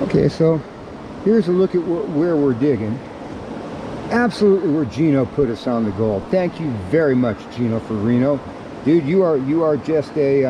Okay, so here's a look at where we're digging. Absolutely where Geno put us on the gold. Thank you very much, Geno, for Reno. Dude, you are just a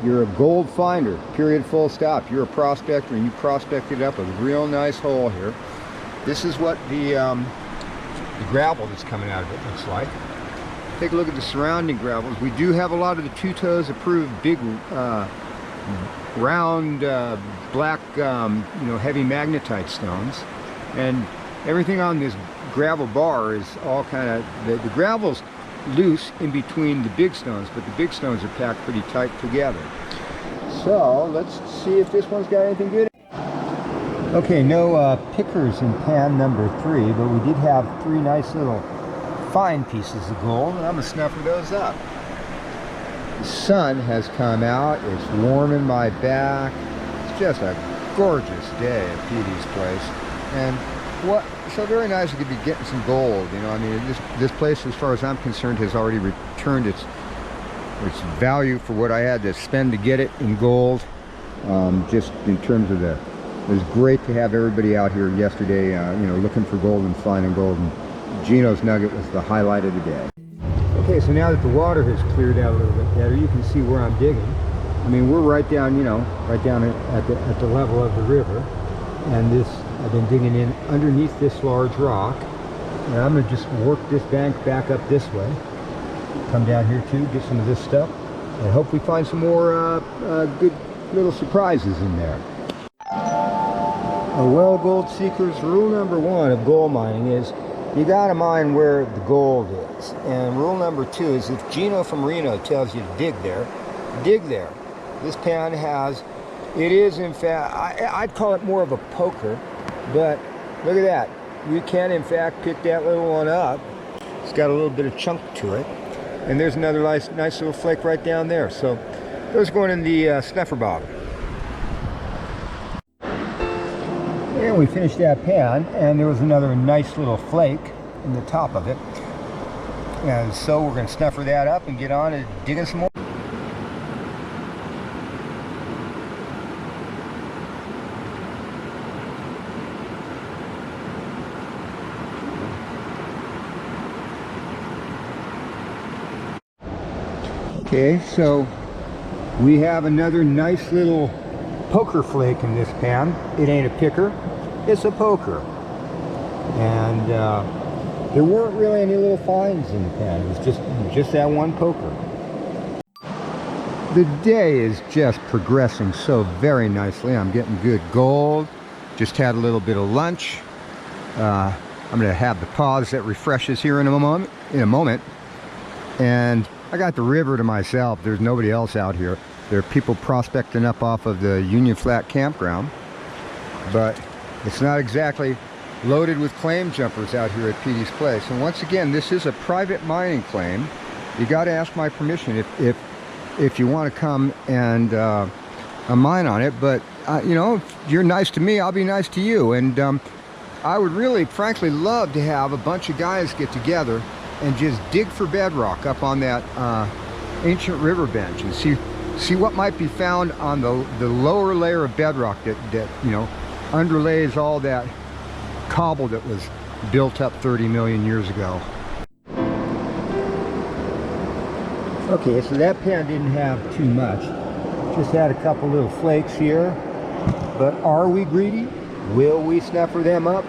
you're a gold finder, period, full stop. You're a prospector, and you prospected up a real nice hole here. This is what the gravel that's coming out of it looks like. Take a look at the surrounding gravels. We do have a lot of the 2 toes approved big round black heavy magnetite stones, and everything on this gravel bar is all kind of the gravel's loose in between the big stones, but the big stones are packed pretty tight together. So let's see if this one's got anything good. Okay, no pickers in pan number 3, but we did have 3 nice little fine pieces of gold, and I'm gonna snuffer those up. The sun has come out, it's warming my back. It's just a gorgeous day at Petey's place. And what so very nice we could be getting some gold, you know. I mean, this place, as far as I'm concerned, has already returned its value for what I had to spend to get it in gold. Just in terms of it was great to have everybody out here yesterday, looking for gold and finding gold. And Geno's nugget was the highlight of the day. Okay, so now that the water has cleared out a little bit better, you can see where I'm digging. I mean, we're right down, right down at the level of the river. And this, I've been digging in underneath this large rock. And I'm going to just work this bank back up this way. Come down here too, get some of this stuff. And hope we find some more good little surprises in there. Well, gold seekers, rule number 1 of gold mining is you got to mine where the gold is. And rule number 2 is if Geno from Reno tells you to dig there, dig there. This pan has, it is in fact, I'd call it more of a poker, but look at that. You can in fact pick that little one up. It's got a little bit of chunk to it. And there's another nice little flake right down there. So those going in the snuffer bob. And we finished that pan, and there was another nice little flake in the top of it. And so we're going to snuffer that up and get on and digging some more. Okay, so we have another nice little poker flake in this pan. It ain't a picker, it's a poker. And there weren't really any little finds in the pan. It was just that one poker. The day is just progressing so very nicely. I'm getting good gold. Just had a little bit of lunch. I'm going to have the pause that refreshes here in a moment. And I got the river to myself. There's nobody else out here. There are people prospecting up off of the Union Flat campground, but it's not exactly loaded with claim jumpers out here at Petey's place. And once again, this is a private mining claim. You got to ask my permission if you want to come and mine on it. But if you're nice to me, I'll be nice to you. And I would really, frankly, love to have a bunch of guys get together and just dig for bedrock up on that ancient river bench and see what might be found on the lower layer of bedrock that underlays all that cobble that was built up 30 million years ago. Okay, so that pan didn't have too much. Just had a couple little flakes here. But are we greedy? Will we snuffer them up?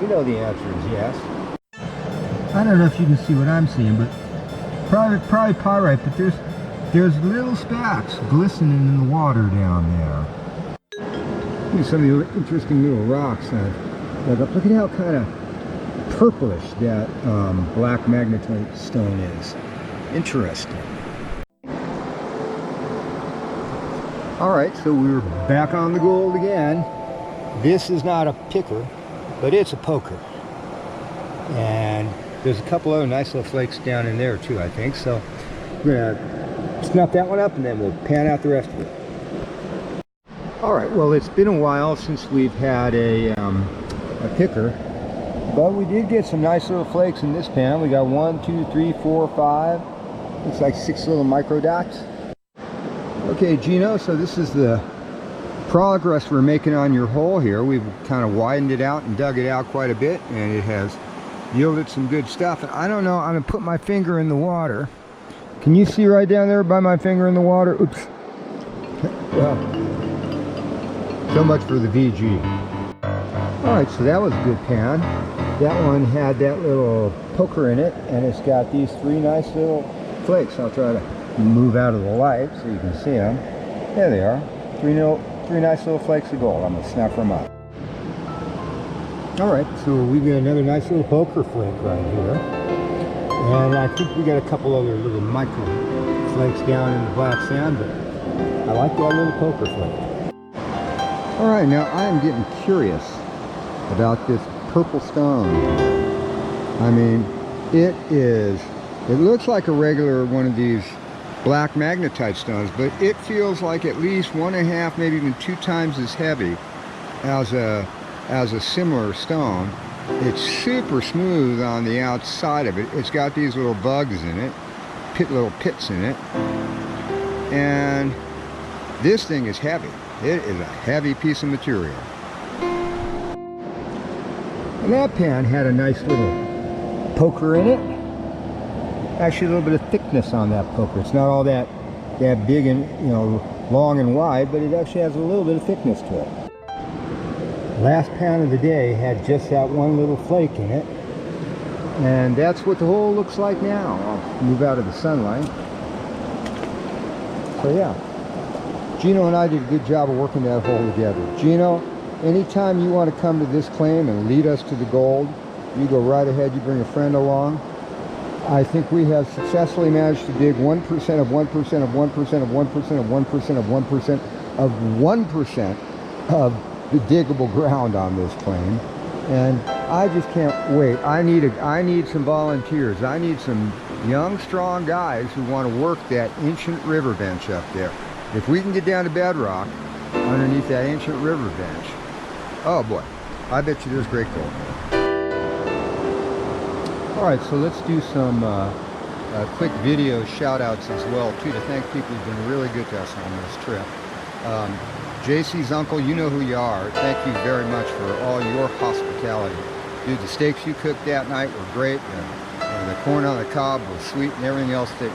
You know the answer is yes. I don't know if you can see what I'm seeing, but probably pyrite, but there's little specks glistening in the water down there. Here's some of the interesting little rocks. Look at how kind of purplish that black magnetite stone is. Interesting. Alright, so we're back on the gold again. This is not a picker, but it's a poker. And there's a couple other nice little flakes down in there too, I think. So we're gonna snuff that one up and then we'll pan out the rest of it. All right, well, it's been a while since we've had a picker. But we did get some nice little flakes in this pan. We got 1, 2, 3, 4, 5. Looks like 6 little micro dots. Okay, Geno, so this is the progress we're making on your hole here. We've kind of widened it out and dug it out quite a bit, and it has yielded some good stuff. And I don't know, I'm gonna put my finger in the water. Can you see right down there by my finger in the water? Oops. Well, so much for the VG. All right, so that was a good pan. That one had that little poker in it, and it's got these 3 nice little flakes. I'll try to move out of the light so you can see them. There they are. 3 nice little flakes of gold. I'm gonna snap them up. All right, so we've got another nice little poker flake right here. And I think we got a couple other little micro flakes down in the black sand, but I like that little poker flake. All right, now I am getting curious about this purple stone. I mean, it looks like a regular one of these black magnetite stones, but it feels like at least 1.5, maybe even 2 times as heavy as a similar stone. It's super smooth on the outside of it. It's got these little bugs in it, little pits in it, and this thing is heavy. It is a heavy piece of material. And that pan had a nice little poker in it. Actually, a little bit of thickness on that poker. It's not all that big and, you know, long and wide, but it actually has a little bit of thickness to it. Last pan of the day had just that one little flake in it, and that's what the hole looks like now. I'll move out of the sunlight. So yeah, Geno and I did a good job of working that hole together. Geno, anytime you want to come to this claim and lead us to the gold, you go right ahead. You bring a friend along. I think we have successfully managed to dig 1% of 1% of 1% of 1% of 1% of 1% of 1% of the diggable ground on this claim, and I just can't wait. I need some volunteers. I need some young, strong guys who want to work that ancient river bench up there. If we can get down to bedrock underneath that ancient river bench, oh boy, I bet you there's great gold. All right, so let's do some quick video shout outs as well too, to thank people who've been really good to us on this trip. JC's uncle, you know who you are. Thank you very much for all your hospitality. Dude, the steaks you cooked that night were great. The corn on the cob was sweet, and everything else that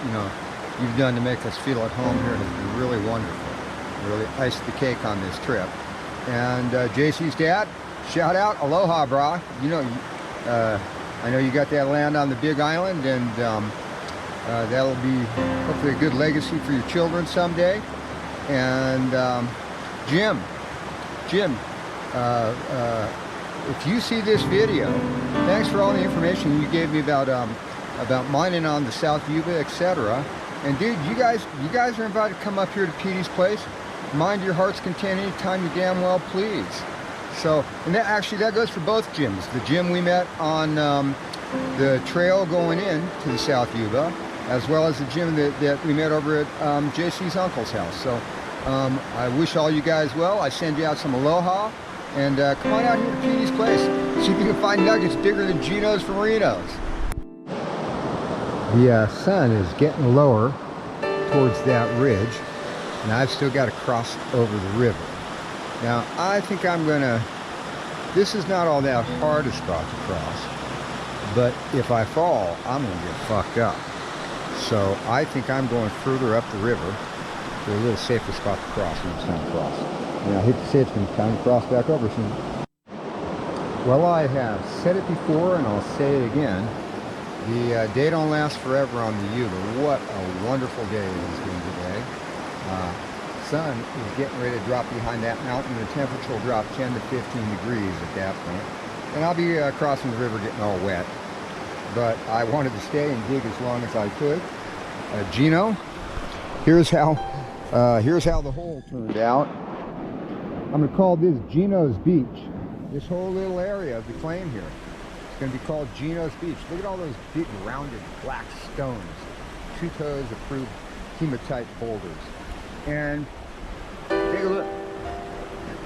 you've done to make us feel at home here has been really wonderful. Really iced the cake on this trip. And JC's dad, shout out, aloha, brah. I know you got that land on the Big Island, and that'll be hopefully a good legacy for your children someday. And Jim, if you see this video, thanks for all the information you gave me about mining on the South Yuba, etc. And dude, you guys are invited to come up here to Petey's place. Mind your heart's content anytime you damn well please. So, and that goes for both gyms. The gym we met on the trail going in to the South Yuba, as well as the gym that we met over at JC's uncle's house. So I wish all you guys well. I send you out some aloha, and come on out here to Petey's place. See if you can find nuggets bigger than Geno's from Reno's. The sun is getting lower towards that ridge, and I've still got to cross over the river. Now, I think this is not all that hard a spot to cross, but if I fall, I'm going to get fucked up. So I think I'm going further up the river to a little safer spot to cross when it's time to cross. And I hate to say it's going to be time to cross back over soon. Well, I have said it before, and I'll say it again. The day don't last forever on the Yuba. What a wonderful day it has been today. Sun is getting ready to drop behind that mountain. The temperature will drop 10 to 15 degrees at that point. And I'll be crossing the river getting all wet. But I wanted to stay and dig as long as I could. Geno, here's how the hole turned out. I'm going to call this Geno's Beach. This whole little area of the claim here. It's going to be called Geno's Beach. Look at all those big rounded black stones. 2 toes approved hematite boulders. And take a look.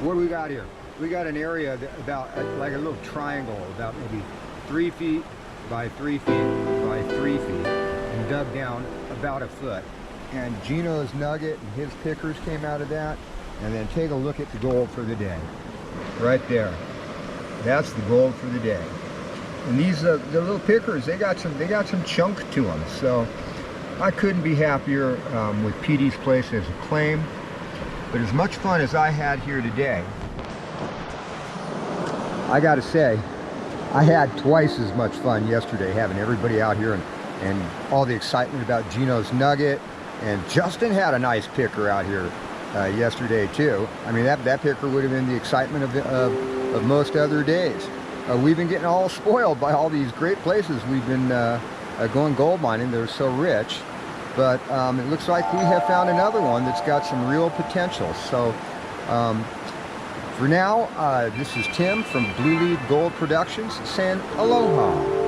What do we got here? we got an area that about like a little triangle, about maybe 3 feet by 3 feet by 3 feet, and dug down about a foot. And Geno's nugget and his pickers came out of that. And then take a look at the gold for the day, right there. That's the gold for the day. And these the little pickers, they got some chunk to them. So I couldn't be happier with Petey's place as a claim. But as much fun as I had here today, I got to say, I had twice as much fun yesterday having everybody out here and all the excitement about Geno's nugget. And Justin had a nice picker out here yesterday too. I mean, that picker would have been the excitement of most other days. We've been getting all spoiled by all these great places we've been going gold mining. They're so rich. But it looks like we have found another one that's got some real potential. So for now, this is Tim from Blue Lead Gold Productions saying aloha.